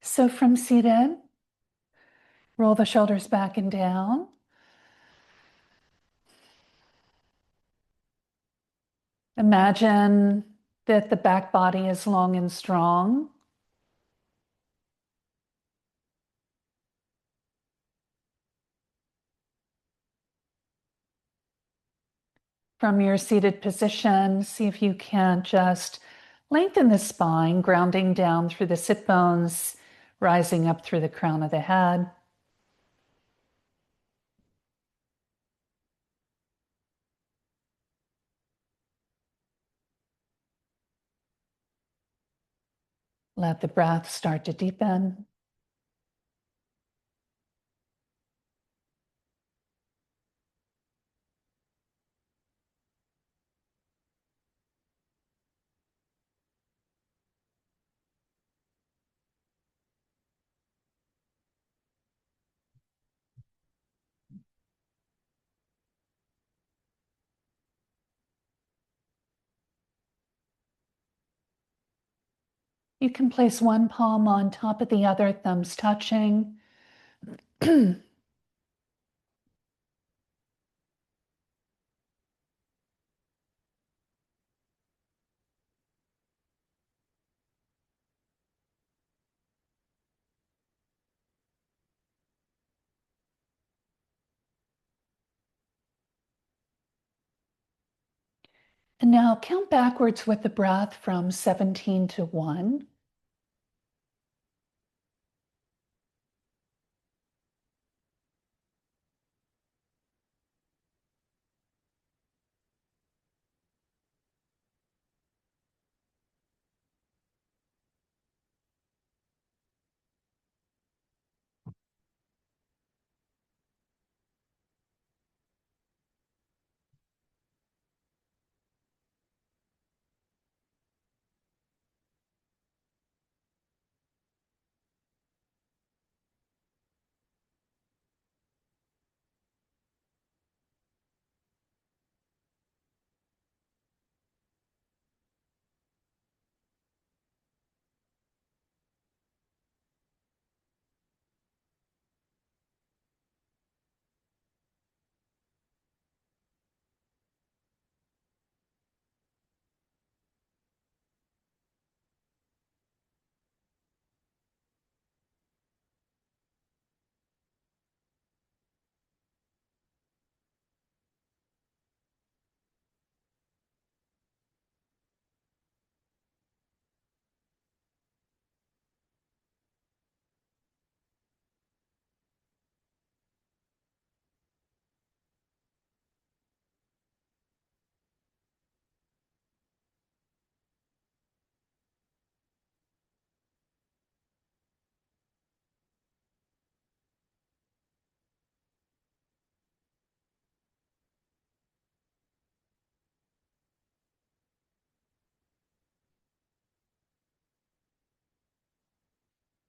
So from seated, roll the shoulders back and down. Imagine that the back body is long and strong. From your seated position, see if you can just lengthen the spine, grounding down through the sit bones, rising up through the crown of the head. Let the breath start to deepen. You can place one palm on top of the other, thumbs touching. And now count backwards with the breath from 17 to 1.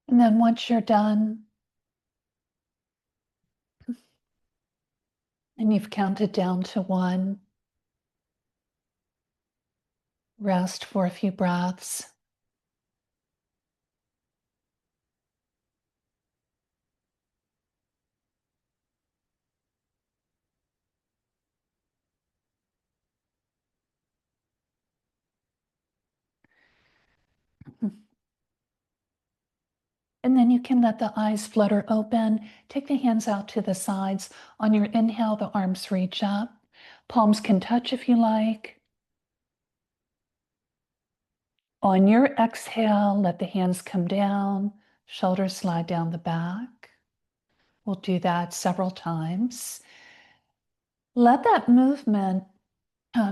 And then once you're done and you've counted down to 1, rest for a few breaths. And then you can let the eyes flutter open. Take the hands out to the sides. On your inhale, the arms reach up. Palms can touch if you like. On your exhale, let the hands come down. Shoulders slide down the back. We'll do that several times. Let that movement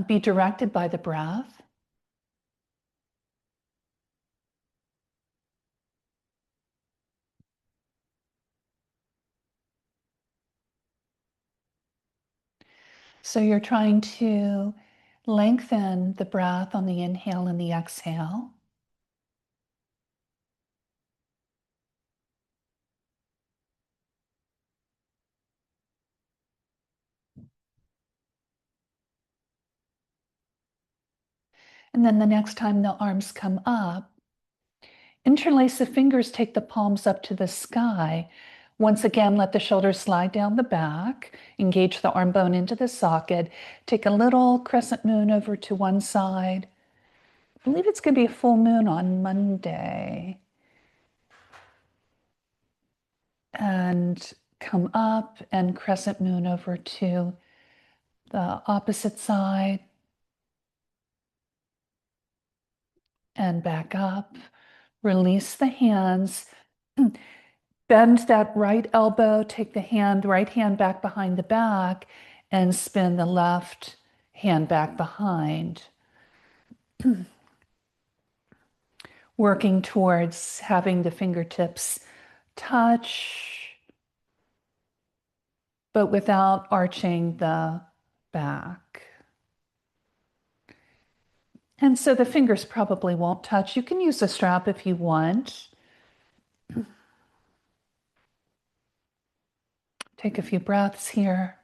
be directed by the breath. So you're trying to lengthen the breath on the inhale and the exhale. And then the next time the arms come up, Interlace the fingers, take the palms up to the sky. Once again, let the shoulders slide down the back. Engage the arm bone into the socket. Take a little crescent moon over to one side. I believe it's going to be a full moon on Monday. And come up and crescent moon over to the opposite side. And back up. Release the hands. Bend that right elbow, take the right hand back behind the back, and spin the left hand back behind. Working towards having the fingertips touch, but without arching the back. And so the fingers probably won't touch. You can use a strap if you want. Take a few breaths here.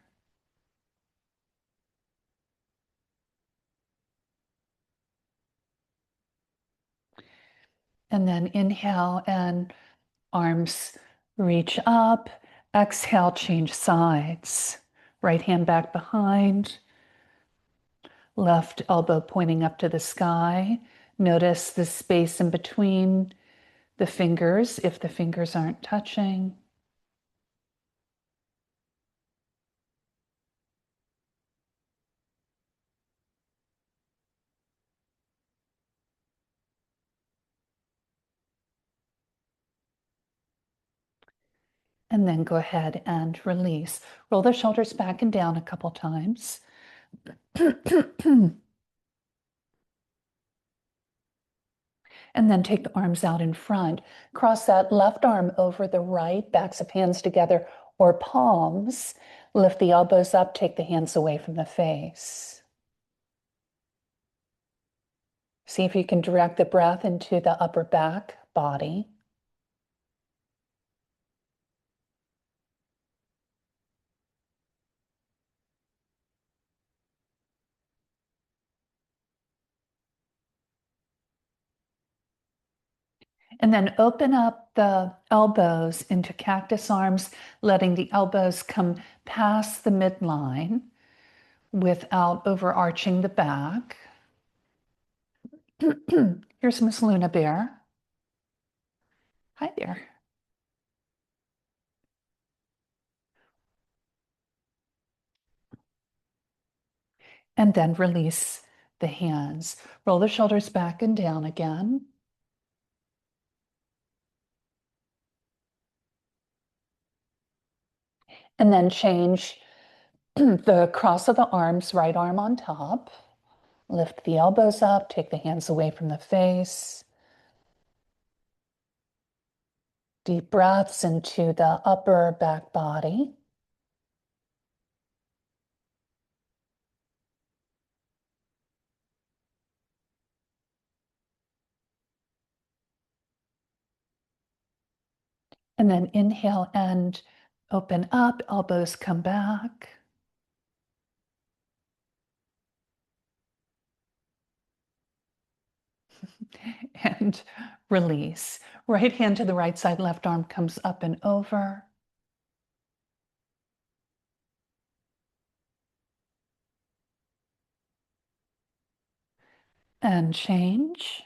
And then inhale and arms reach up. Exhale, change sides. Right hand back behind. Left elbow pointing up to the sky. Notice the space in between the fingers if the fingers aren't touching. And then go ahead and release. Roll the shoulders back and down a couple times. And then take the arms out in front. Cross that left arm over the right, backs of hands together or palms. Lift the elbows up, take the hands away from the face. See if you can direct the breath into the upper back body. And then open up the elbows into cactus arms, letting the elbows come past the midline without overarching the back. Here's Miss Luna Bear. Hi there. And then release the hands. Roll the shoulders back and down again. And then change the cross of the arms, right arm on top. Lift the elbows up, take the hands away from the face. Deep breaths into the upper back body. And then inhale and open up, elbows come back. And release. Right hand to the right side, left arm comes up and over. And change.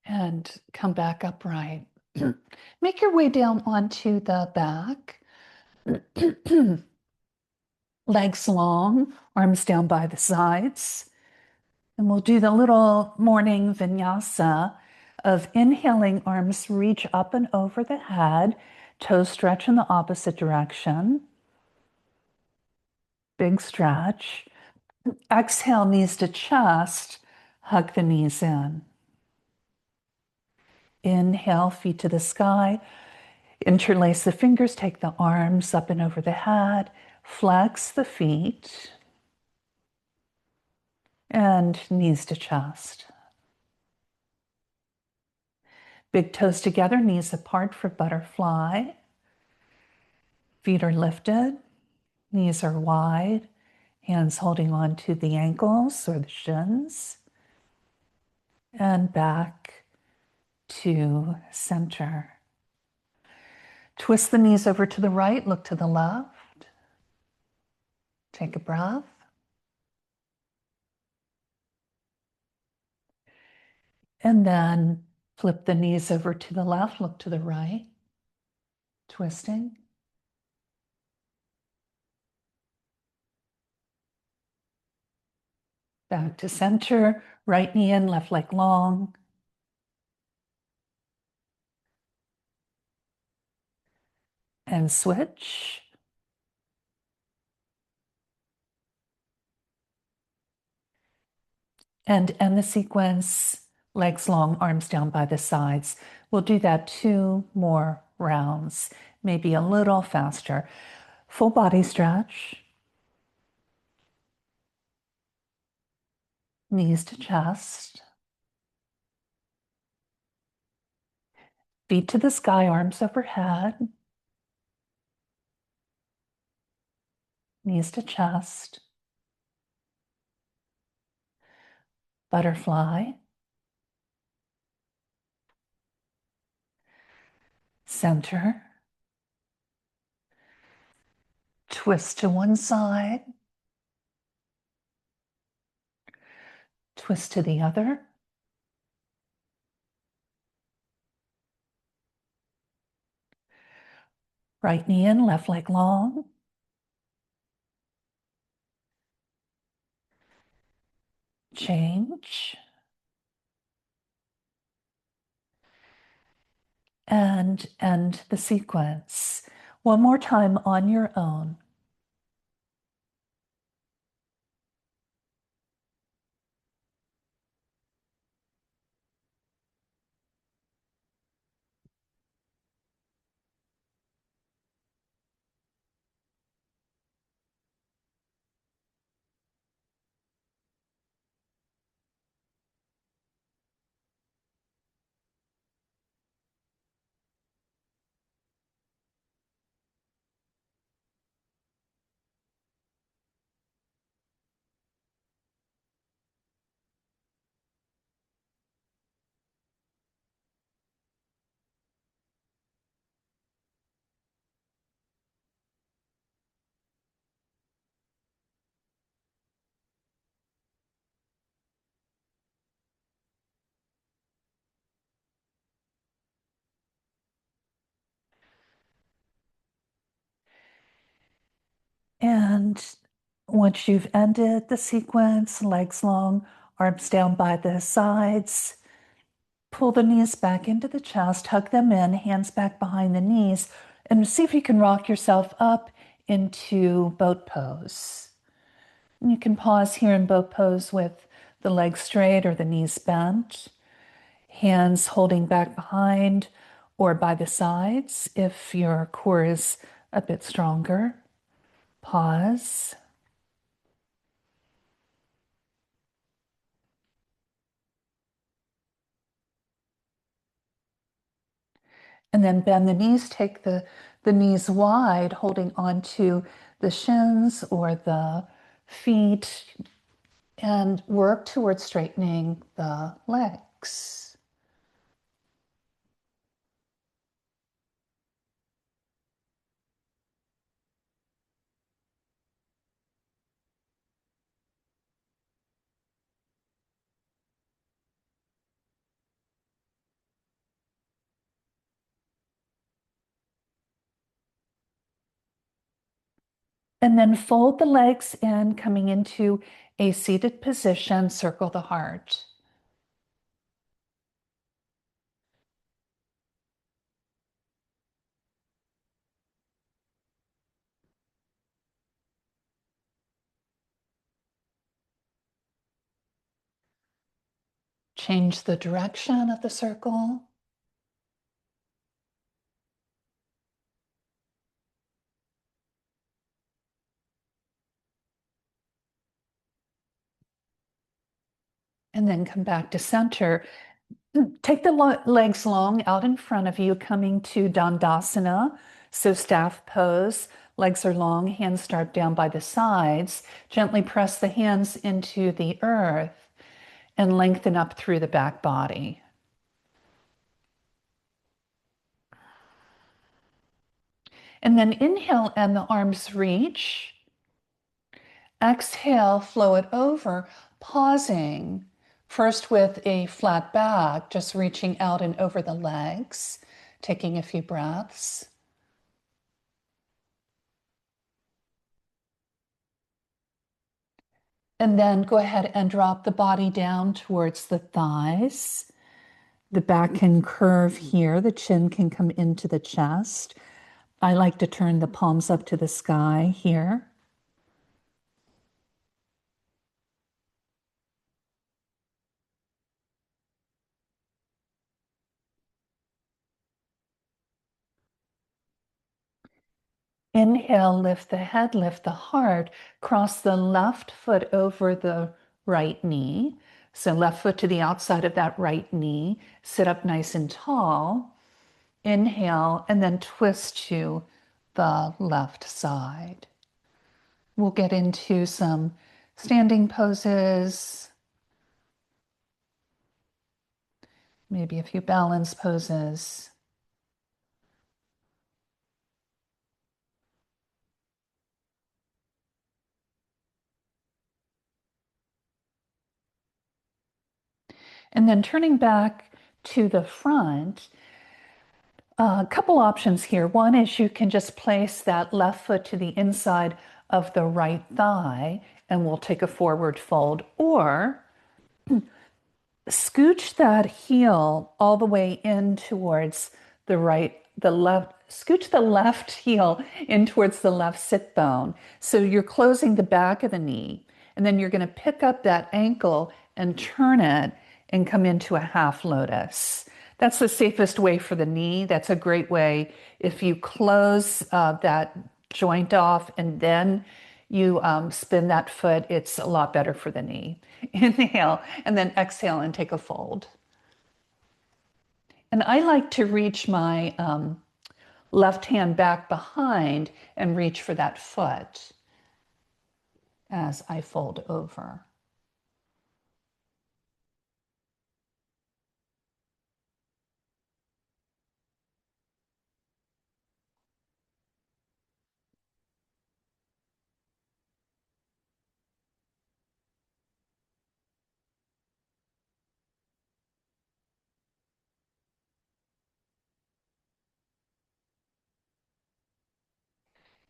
And come back upright. Make your way down onto the back. Legs long, arms down by the sides. And we'll do the little morning vinyasa of inhaling, arms reach up and over the head, toes stretch in the opposite direction. Big stretch. Exhale, knees to chest, hug the knees in. Inhale, feet to the sky. Interlace the fingers, take the arms up and over the head, flex the feet, and knees to chest. Big toes together, knees apart for butterfly. Feet are lifted, knees are wide, hands holding on to the ankles or the shins, and back to center. Twist the knees over to the right, look to the left. Take a breath. And then flip the knees over to the left, look to the right, twisting. Back to center, right knee in, left leg long. And switch. And end the sequence, legs long, arms down by the sides. We'll do that 2 more rounds, maybe a little faster. Full body stretch. Knees to chest. Feet to the sky, arms overhead. Knees to chest. Butterfly. Center. Twist to one side. Twist to the other. Right knee in, left leg long. Change. And end the sequence. One more time on your own. And once you've ended the sequence, legs long, arms down by the sides, pull the knees back into the chest, hug them in, hands back behind the knees, and see if you can rock yourself up into boat pose. And you can pause here in boat pose with the legs straight or the knees bent, hands holding back behind or by the sides if your core is a bit stronger. Pause. And then bend the knees, take the knees wide, holding onto the shins or the feet, and work towards straightening the legs. And then fold the legs in, coming into a seated position, circle the heart. Change the direction of the circle. And then come back to center. Take the legs long out in front of you, coming to Dandasana, So staff pose, legs are long, hands start down by the sides. Gently press the hands into the earth and lengthen up through the back body. And then inhale and the arms reach. Exhale, flow it over, pausing. First with a flat back, just reaching out and over the legs, taking a few breaths. And then go ahead and drop the body down towards the thighs. The back can curve here. The chin can come into the chest. I like to turn the palms up to the sky here. Inhale, lift the head, lift the heart. Cross the left foot over the right knee. So left foot to the outside of that right knee. Sit up nice and tall. Inhale, and then twist to the left side. We'll get into some standing poses, maybe a few balance poses. And then turning back to the front, a couple options here. One is you can just place that left foot to the inside of the right thigh and we'll take a forward fold, or scooch that heel all the way in towards the left, scooch the left heel in towards the left sit bone. So you're closing the back of the knee, and then you're going to pick up that ankle and turn it and come into a half lotus. That's the safest way for the knee. That's a great way if you close that joint off and then you spin that foot, it's a lot better for the knee. Inhale and then exhale and take a fold. And I like to reach my left hand back behind and reach for that foot as I fold over.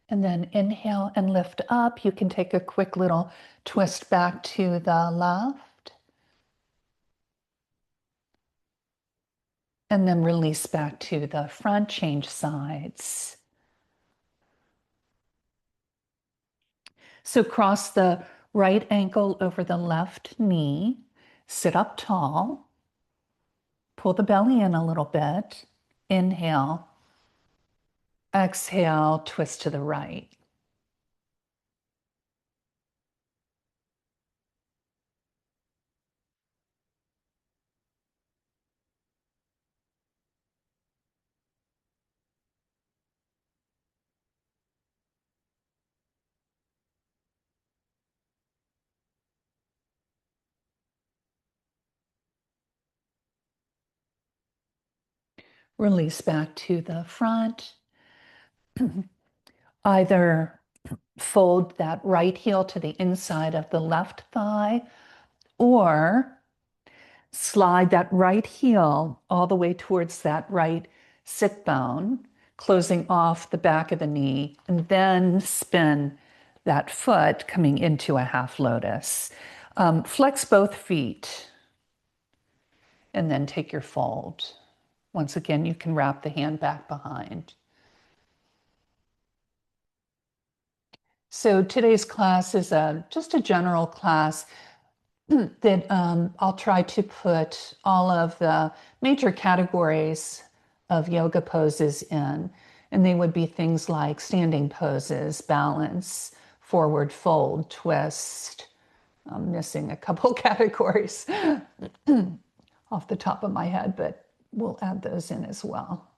And then inhale and lift up. You can take a quick little twist back to the left. And then release back to the front, change sides. So cross the right ankle over the left knee, sit up tall, pull the belly in a little bit, inhale, exhale, twist to the right. Release back to the front. Either fold that right heel to the inside of the left thigh or slide that right heel all the way towards that right sit bone, closing off the back of the knee, and then spin that foot coming into a half lotus. Flex both feet and then take your fold. Once again, you can wrap the hand back behind. So today's class is just a general class that I'll try to put all of the major categories of yoga poses in. And they would be things like standing poses, balance, forward fold, twist. I'm missing a couple categories off the top of my head, but we'll add those in as well.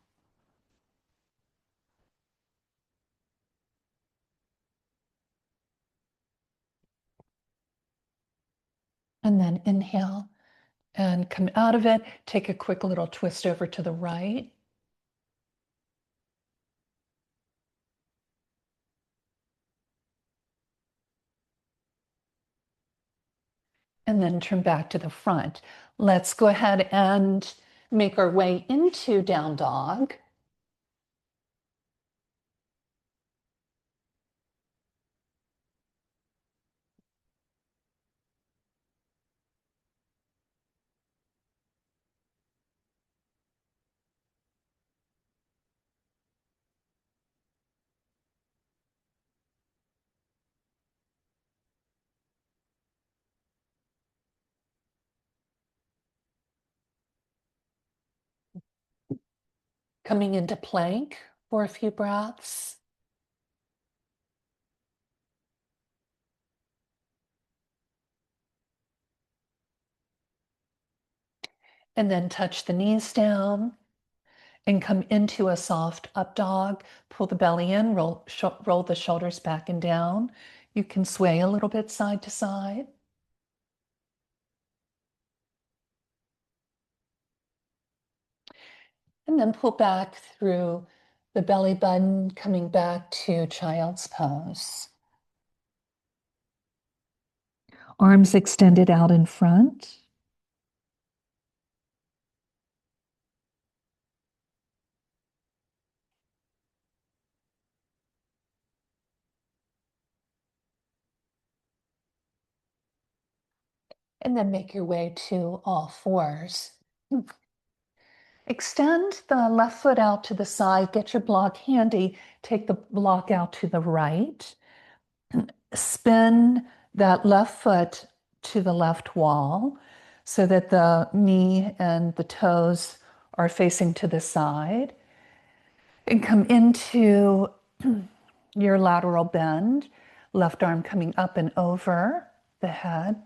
And then inhale and come out of it. Take a quick little twist over to the right. And then turn back to the front. Let's go ahead and make our way into down dog. Coming into plank for a few breaths. And then touch the knees down and come into a soft up dog. Pull the belly in, roll the shoulders back and down. You can sway a little bit side to side. And then pull back through the belly button, coming back to child's pose. Arms extended out in front. And then make your way to all fours. Extend the left foot out to the side. Get your block handy. Take the block out to the right. Spin that left foot to the left wall so that the knee and the toes are facing to the side. And come into your lateral bend, left arm coming up and over the head.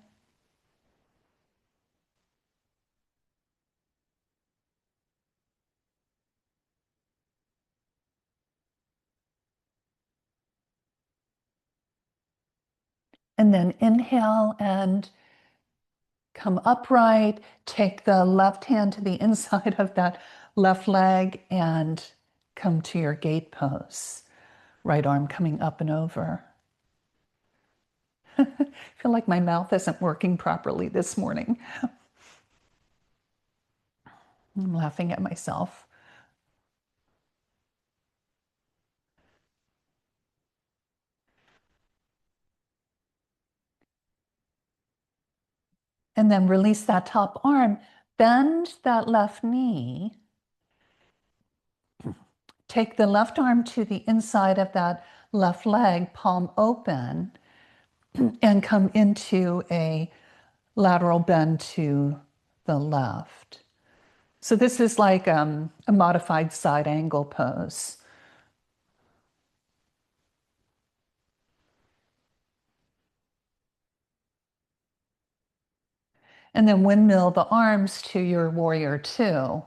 And then inhale and come upright. Take the left hand to the inside of that left leg and come to your gate pose. Right arm coming up and over. I feel like my mouth isn't working properly this morning. I'm laughing at myself. And then release that top arm. Bend that left knee. Take the left arm to the inside of that left leg, palm open, and come into a lateral bend to the left. So this is like a modified side angle pose. And then windmill the arms to your warrior two.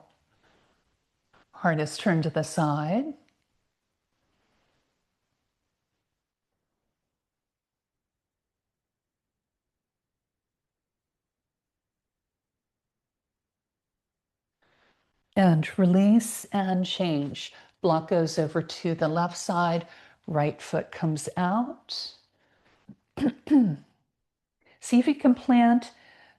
Heart is turned to the side. And release and change. Block goes over to the left side. Right foot comes out. See if you can plant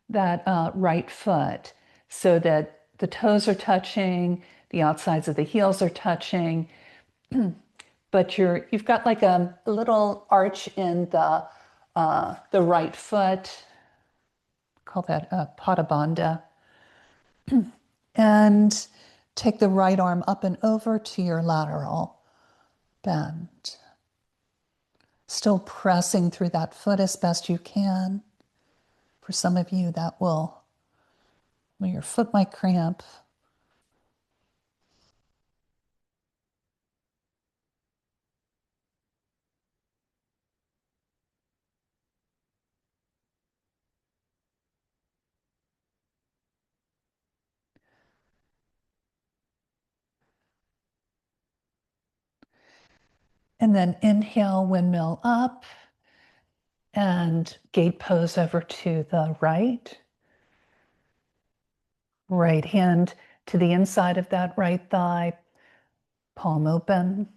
that right foot so that the toes are touching, the outsides of the heels are touching, but you've got like a little arch in the right foot. Call that a pada bandha. And take the right arm up and over to your lateral bend. Still pressing through that foot as best you can. For some of you, well, your foot might cramp. And then inhale, windmill up. And gate pose over to the right. Right hand to the inside of that right thigh, palm open.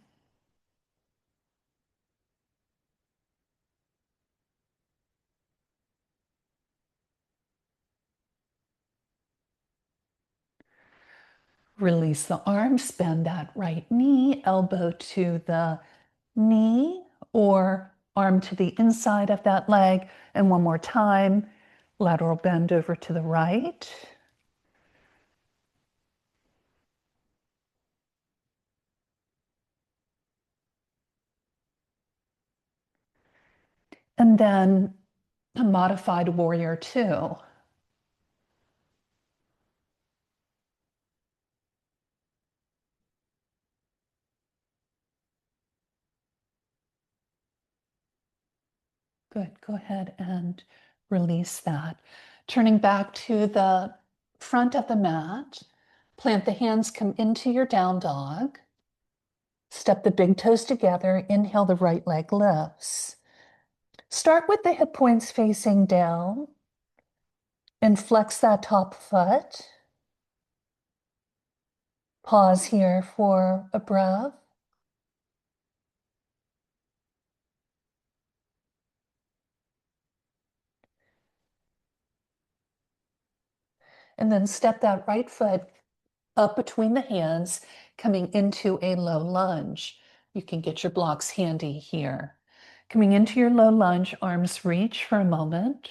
Release the arms, bend that right knee, elbow to the knee or arm to the inside of that leg. And one more time, lateral bend over to the right. And then a modified warrior two. Good, go ahead and release that. Turning back to the front of the mat, plant the hands, come into your down dog. Step the big toes together, inhale, the right leg lifts. Start with the hip points facing down and flex that top foot. Pause here for a breath. And then step that right foot up between the hands, coming into a low lunge. You can get your blocks handy here. Coming into your low lunge, arms reach for a moment.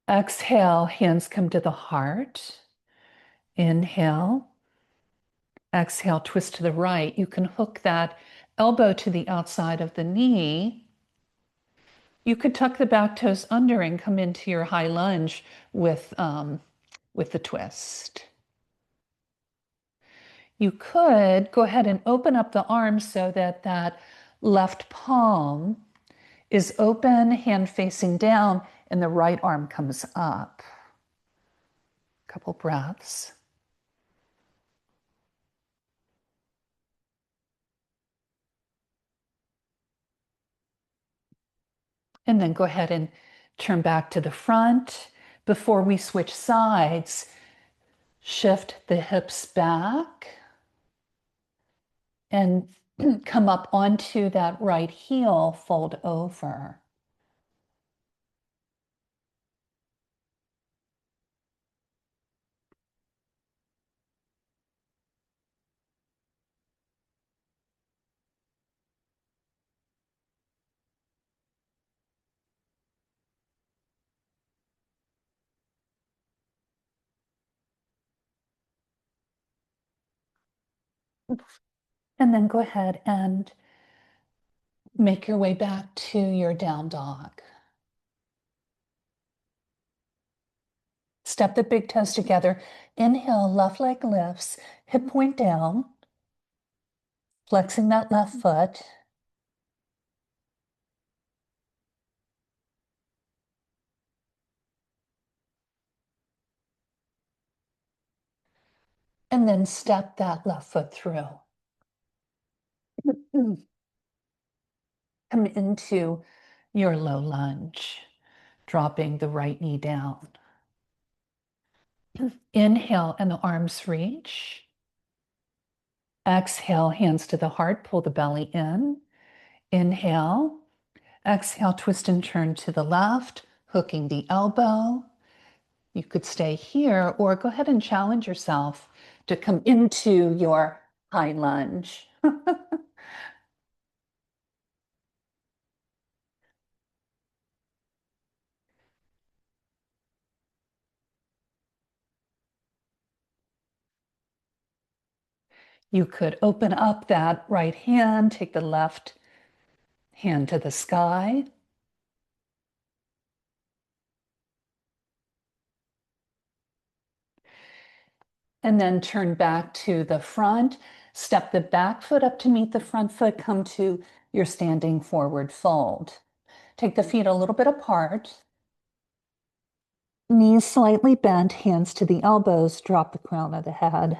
Exhale, hands come to the heart. Inhale. Exhale, twist to the right. You can hook that elbow to the outside of the knee. You could tuck the back toes under and come into your high lunge with the twist. You could go ahead and open up the arms so that that left palm is open, hand facing down, and the right arm comes up. Couple breaths. And then go ahead and turn back to the front. Before we switch sides, shift the hips back and come up onto that right heel, fold over. And then go ahead and make your way back to your down dog. Step the big toes together. Inhale, left leg lifts, hip point down, flexing that left foot. And then step that left foot through. Come into your low lunge, dropping the right knee down. Inhale, and the arms reach. Exhale, hands to the heart, pull the belly in. Inhale. Exhale, twist and turn to the left, hooking the elbow. You could stay here or go ahead and challenge yourself to come into your high lunge. You could open up that right hand, take the left hand to the sky. And then turn back to the front. Step the back foot up to meet the front foot. Come to your standing forward fold. Take the feet a little bit apart. Knees slightly bent, hands to the elbows. Drop the crown of the head.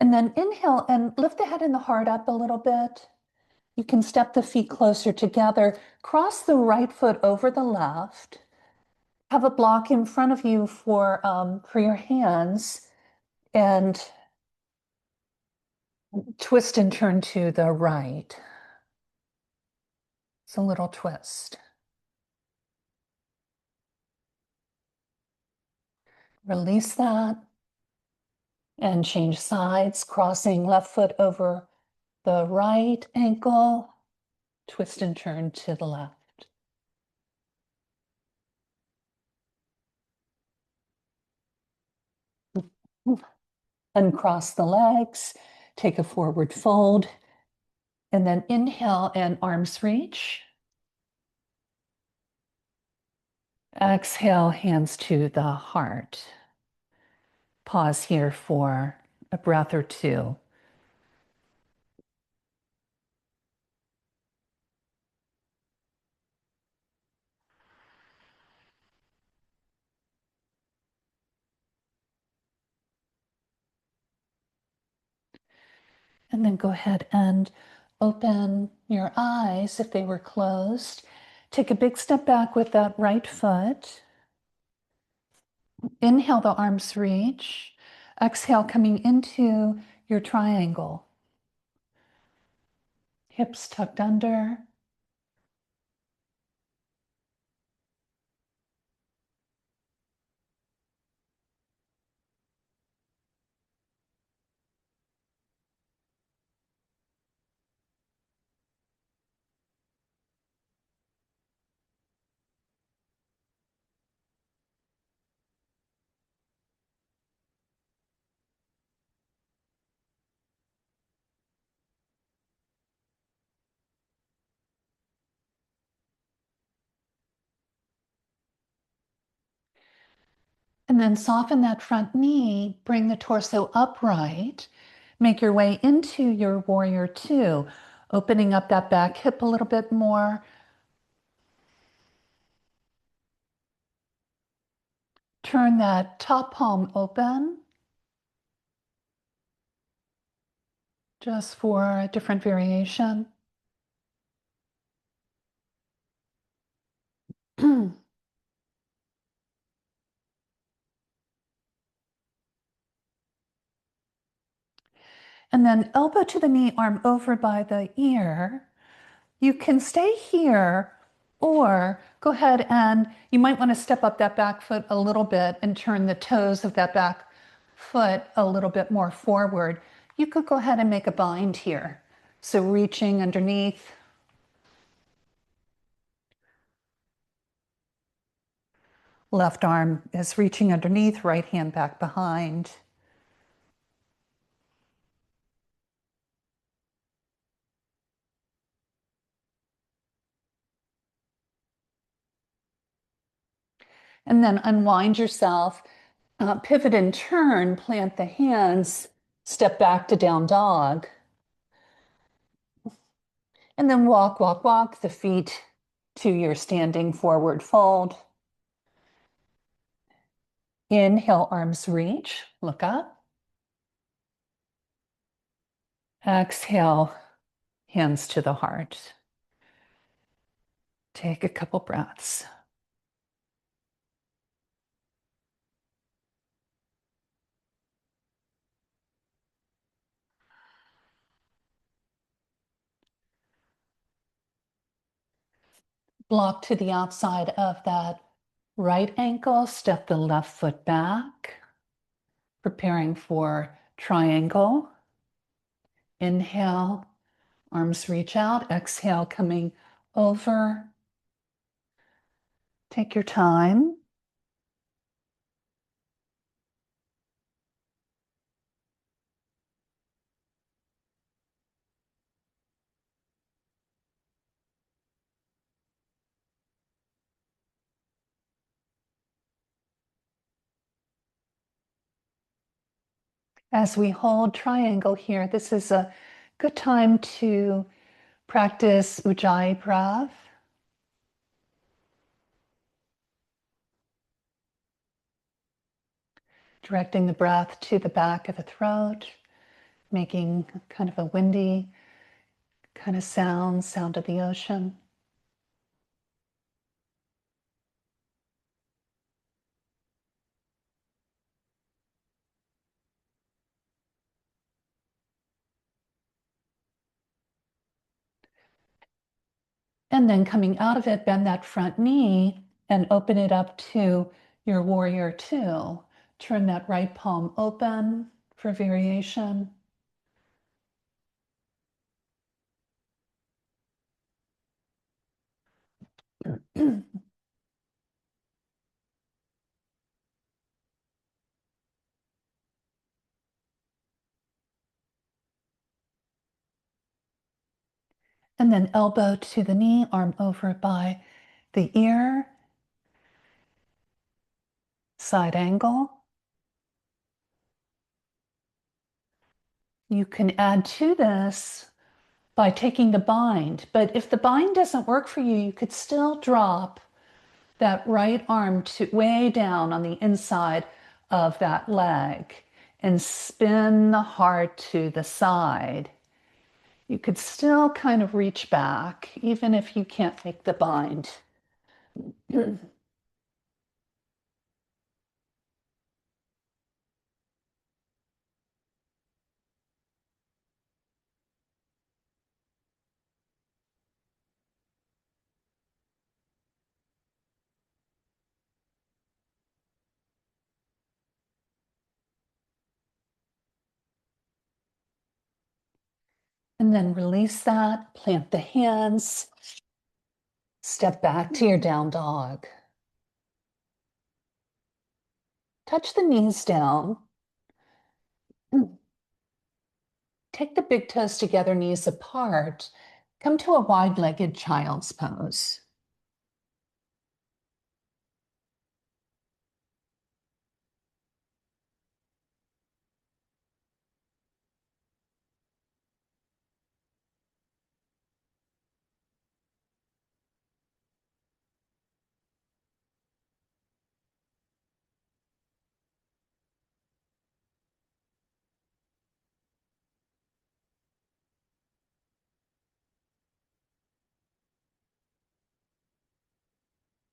And then inhale and lift the head and the heart up a little bit. You can step the feet closer together. Cross the right foot over the left. Have a block in front of you for your hands and twist and turn to the right. It's a little twist. Release that and change sides, crossing left foot over the right ankle, twist and turn to the left. Uncross the legs, take a forward fold, and then inhale and arms reach. Exhale, hands to the heart. Pause here for a breath or two. And then go ahead and open your eyes if they were closed. Take a big step back with that right foot. Inhale, the arms reach. Exhale, coming into your triangle. Hips tucked under. And then soften that front knee, bring the torso upright. Make your way into your warrior two, opening up that back hip a little bit more. Turn that top palm open, just for a different variation. And then elbow to the knee, arm over by the ear. You can stay here or go ahead and you might want to step up that back foot a little bit and turn the toes of that back foot a little bit more forward. You could go ahead and make a bind here. So reaching underneath. Left arm is reaching underneath, right hand back behind. And then unwind yourself, pivot and turn, plant the hands, step back to down dog. And then walk, walk, walk the feet to your standing forward fold. Inhale, arms reach, look up. Exhale, hands to the heart. Take a couple breaths. Block to the outside of that right ankle, step the left foot back, preparing for triangle. Inhale, arms reach out. Exhale, coming over. Take your time. As we hold triangle here, this is a good time to practice Ujjayi breath. Directing the breath to the back of the throat, making kind of a windy kind of sound of the ocean. And then coming out of it, bend that front knee and open it up to your warrior two. Turn that right palm open for variation. And then elbow to the knee, arm over by the ear, side angle. You can add to this by taking the bind, but if the bind doesn't work for you, you could still drop that right arm to way down on the inside of that leg and spin the heart to the side. You could still kind of reach back, even if you can't make the bind. And then release that, plant the hands, step back to your down dog. Touch the knees down. Take the big toes together, knees apart. Come to a wide-legged child's pose.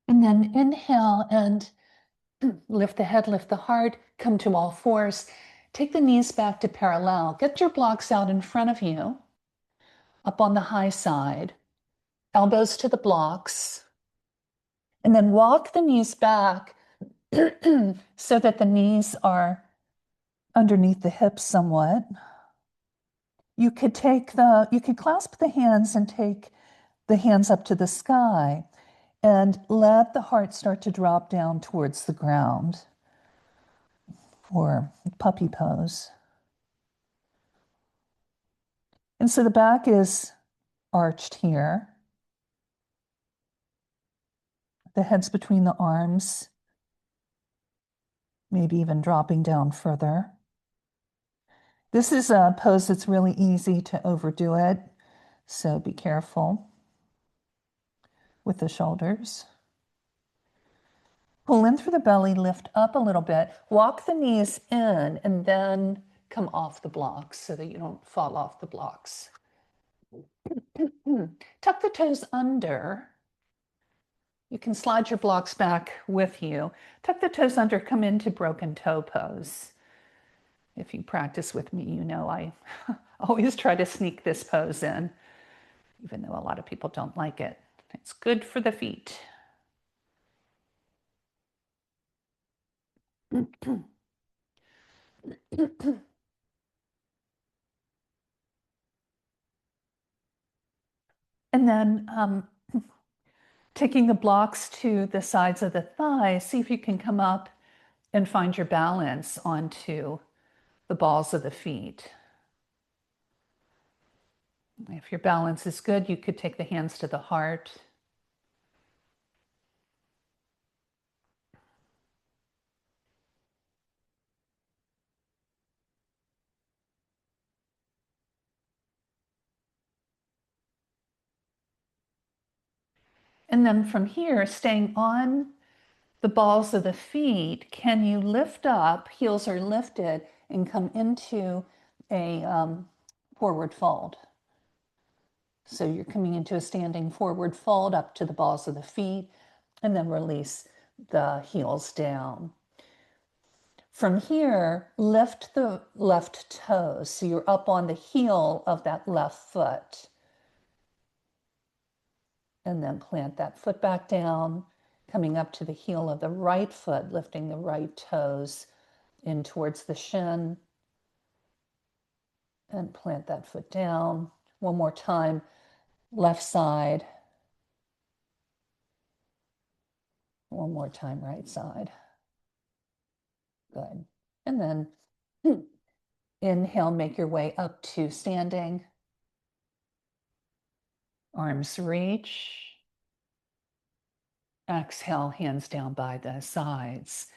And then inhale and lift the head, lift the heart, come to all fours. Take the knees back to parallel. Get your blocks out in front of you, up on the high side, elbows to the blocks. And then walk the knees back so that the knees are underneath the hips somewhat. You could clasp the hands and take the hands up to the sky and let the heart start to drop down towards the ground for puppy pose. And so the back is arched here. The head's between the arms, maybe even dropping down further. This is a pose that's really easy to overdo it, so be careful with the shoulders. Pull in through the belly, lift up a little bit, walk the knees in, and then come off the blocks so that you don't fall off the blocks. Tuck the toes under. You can slide your blocks back with you. Tuck the toes under, come into broken toe pose. If you practice with me, you know I always try to sneak this pose in, even though a lot of people don't like it. It's good for the feet. And then taking the blocks to the sides of the thighs, see if you can come up and find your balance onto the balls of the feet. If your balance is good, you could take the hands to the heart. And then from here, staying on the balls of the feet, can you lift up, heels are lifted, and come into a forward fold. So you're coming into a standing forward fold up to the balls of the feet, and then release the heels down. From here, lift the left toes so you're up on the heel of that left foot. And then plant that foot back down, coming up to the heel of the right foot, lifting the right toes in towards the shin. And plant that foot down. One more time, left side. One more time, right side. Good. And then inhale, make your way up to standing. Arms reach. Exhale, hands down by the sides.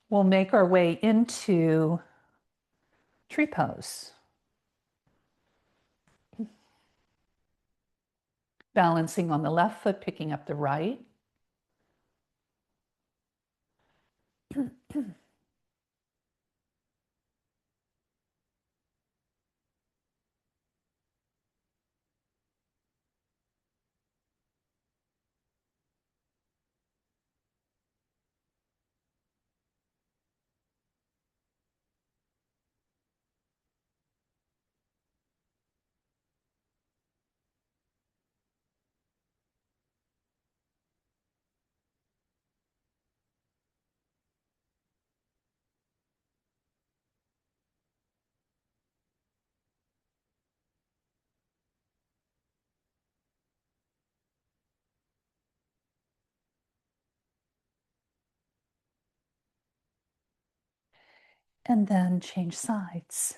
We'll make our way into tree pose. Balancing on the left foot, picking up the right. And then change sides.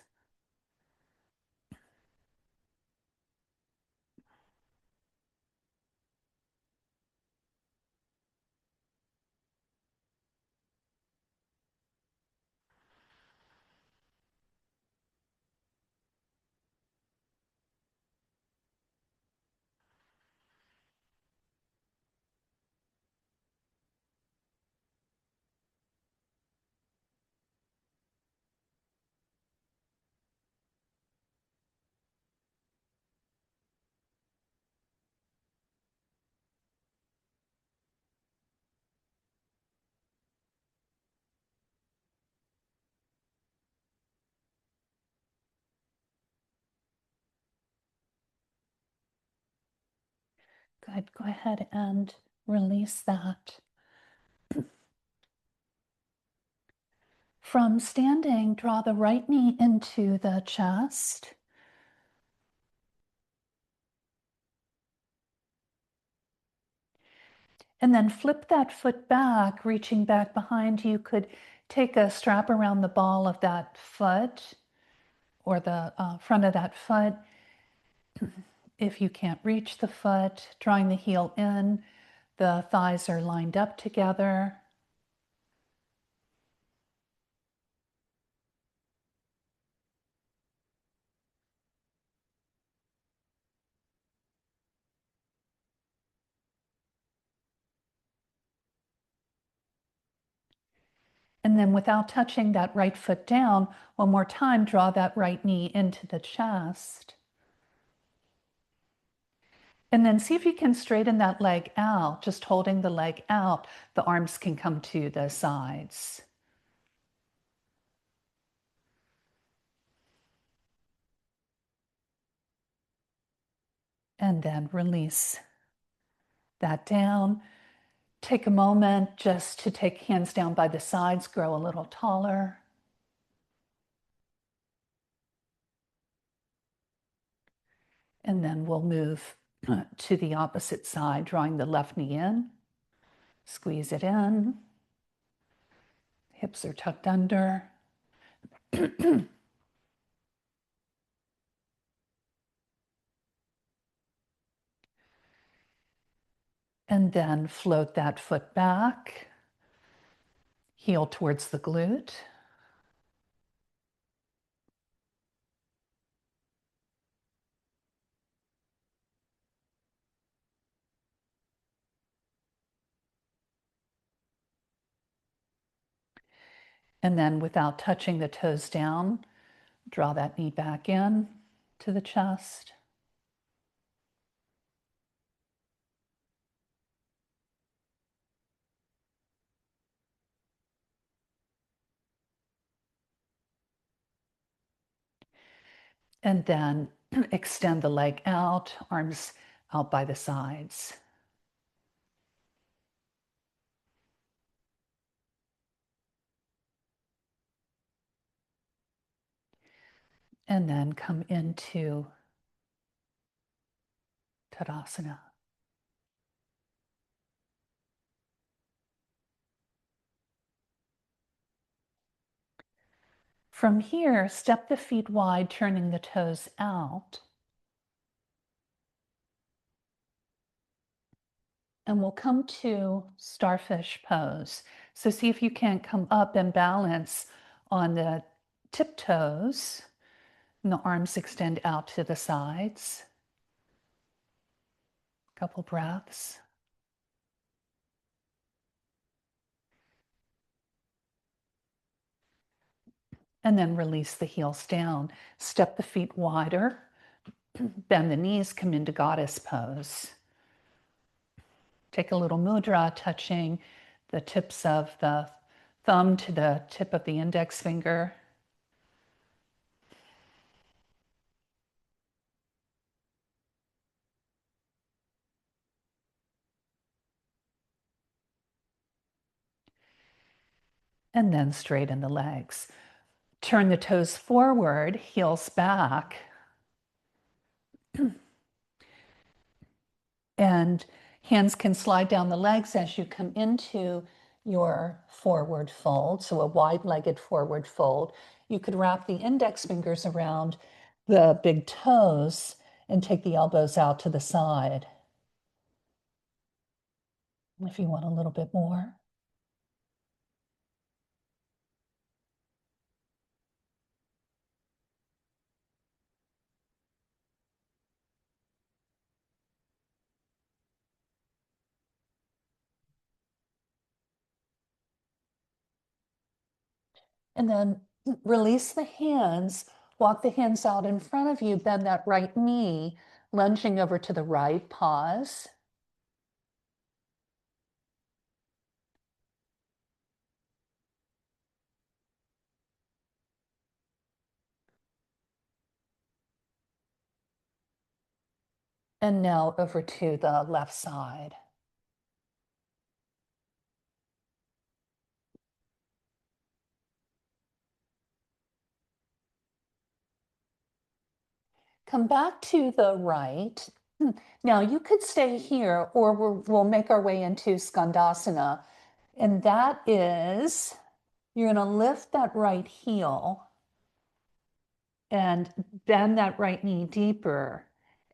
Good. Go ahead and release that. From standing, draw the right knee into the chest. And then flip that foot back, reaching back behind. You could take a strap around the ball of that foot or the front of that foot. If you can't reach the foot, drawing the heel in, the thighs are lined up together. And then without touching that right foot down, one more time, draw that right knee into the chest. And then see if you can straighten that leg out, just holding the leg out. The arms can come to the sides. And then release that down. Take a moment just to take hands down by the sides, grow a little taller. And then we'll move to the opposite side, drawing the left knee in. Squeeze it in. Hips are tucked under. And then float that foot back. Heel towards the glute. And then without touching the toes down, Draw that knee back in to the chest. And then extend the leg out, arms out by the sides. And then come into Tadasana. From here, step the feet wide, turning the toes out. And we'll come to starfish pose. So see if you can't come up and balance on the tiptoes, and the arms extend out to the sides. Couple breaths. And then release the heels down. Step the feet wider. Bend the knees, come into goddess pose. Take a little mudra, touching the tips of the thumb to the tip of the index finger. And then straighten the legs. Turn the toes forward, heels back. And hands can slide down the legs as you come into your forward fold, so a wide-legged forward fold. You could wrap the index fingers around the big toes and take the elbows out to the side if you want a little bit more. And then release the hands, walk the hands out in front of you, bend that right knee, lunging over to the right, pause. And now over to the left side. Come back to the right. Now you could stay here or we'll make our way into Skandasana. And that is, you're going to lift that right heel and bend that right knee deeper.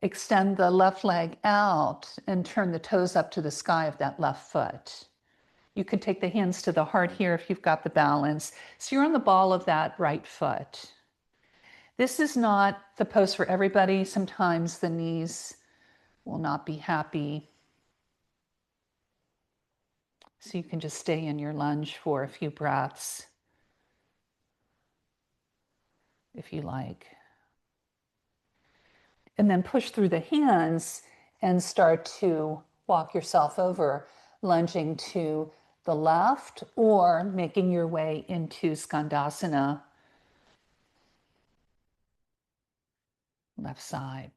Extend the left leg out and turn the toes up to the sky of that left foot. You could take the hands to the heart here if you've got the balance. So you're on the ball of that right foot. This is not the pose for everybody. Sometimes the knees will not be happy. So you can just stay in your lunge for a few breaths if you like. And then push through the hands and start to walk yourself over, lunging to the left or making your way into Skandasana, left side.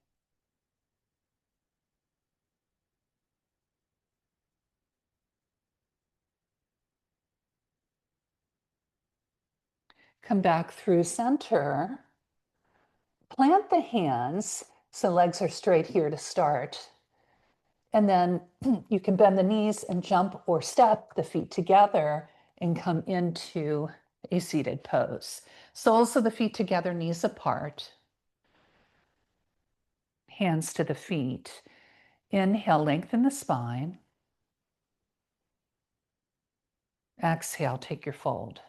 Come back through center. Plant the hands so legs are straight here to start. And then you can bend the knees and jump or step the feet together and come into a seated pose. Soles of the feet together, knees apart. Hands to the feet. Inhale, lengthen the spine. Exhale, take your fold.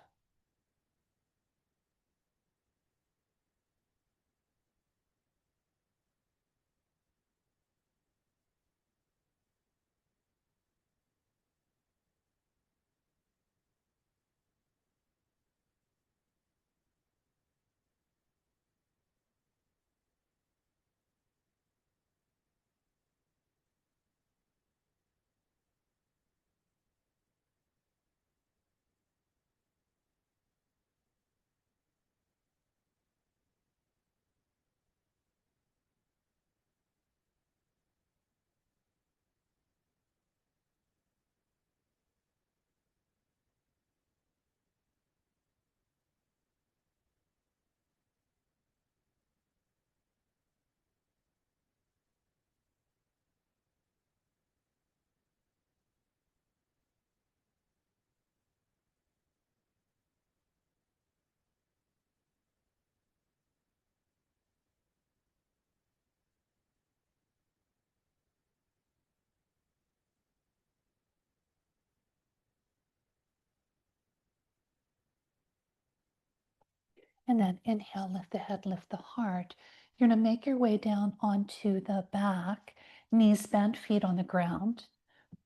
And then inhale, lift the head, lift the heart. You're going to make your way down onto the back, knees bent, feet on the ground.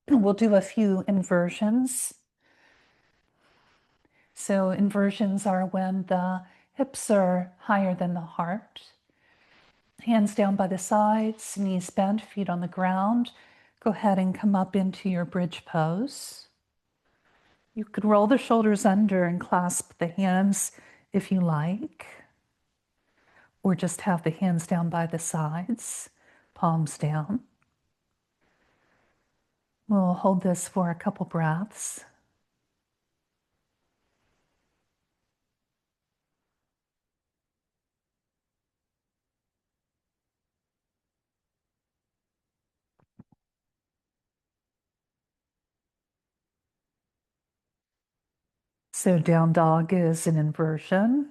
We'll do a few inversions. So inversions are when the hips are higher than the heart. Hands down by the sides, knees bent, feet on the ground. Go ahead and come up into your bridge pose. You could roll the shoulders under and clasp the hands if you like, or just have the hands down by the sides, palms down. We'll hold this for a couple breaths. So down dog is an inversion.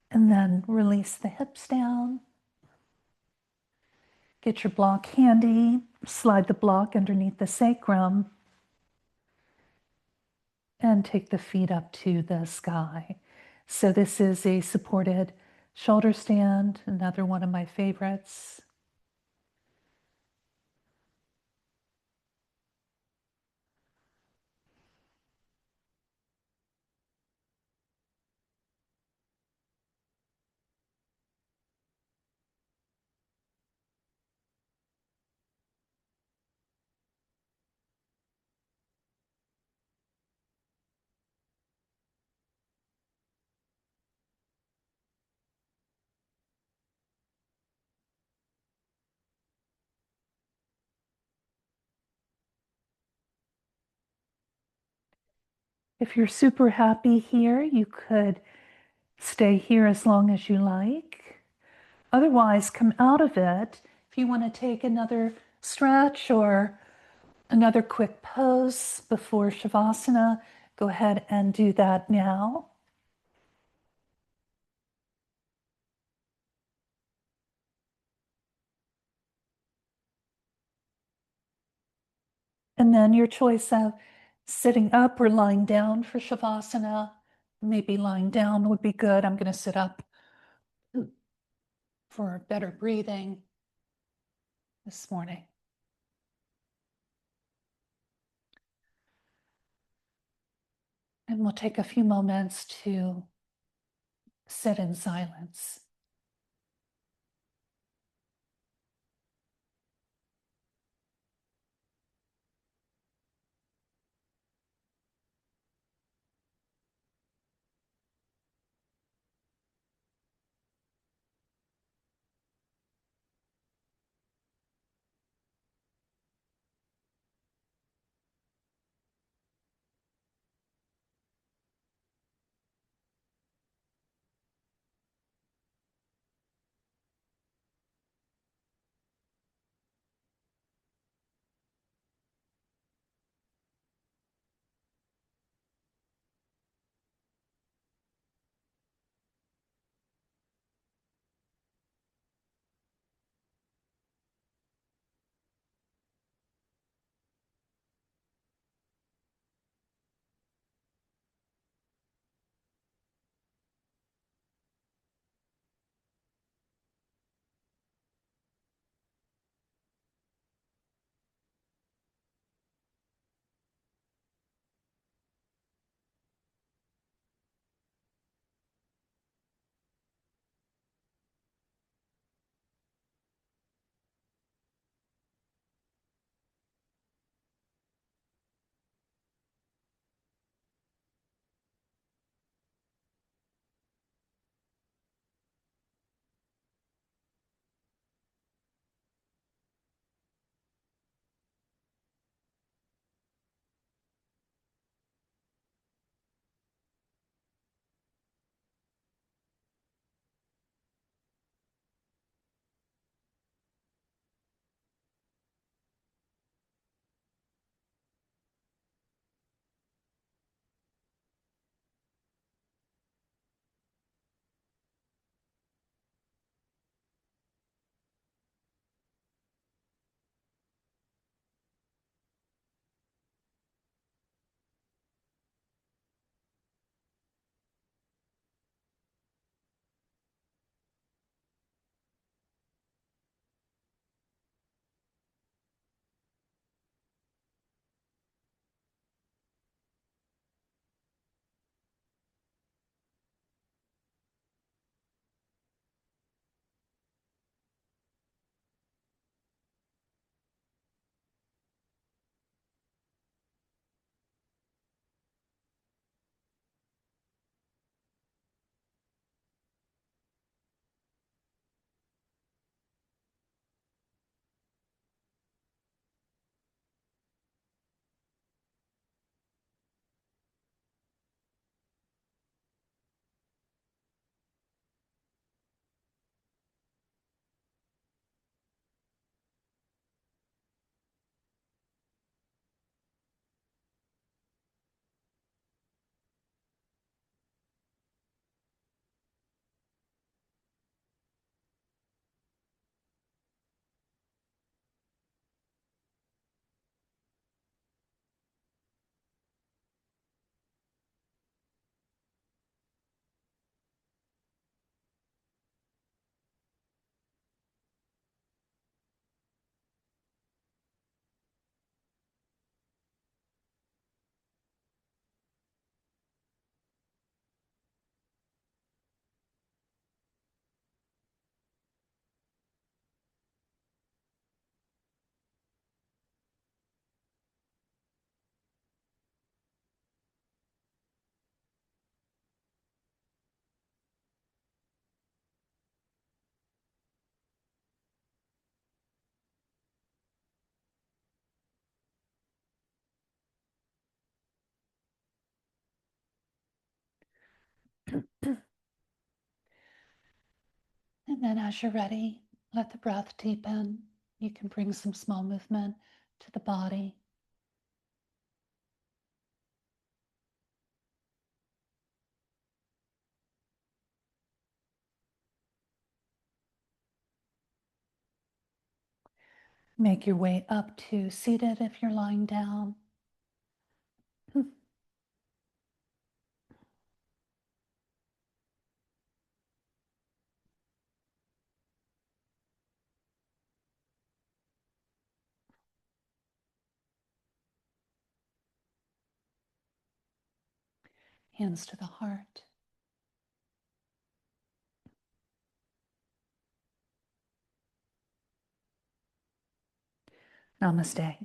And then release the hips down. Get your block handy. Slide the block underneath the sacrum. And take the feet up to the sky. So this is a supported shoulder stand, another one of my favorites. If you're super happy here, you could stay here as long as you like. Otherwise, come out of it. If you want to take another stretch or another quick pose before Shavasana, go ahead and do that now. And then your choice of sitting up or lying down for Shavasana. Maybe lying down would be good. I'm going to sit up for better breathing this morning. And we'll take a few moments to sit in silence. And then as you're ready, let the breath deepen. You can bring some small movement to the body. Make your way up to seated if you're lying down. Hands to the heart. Namaste.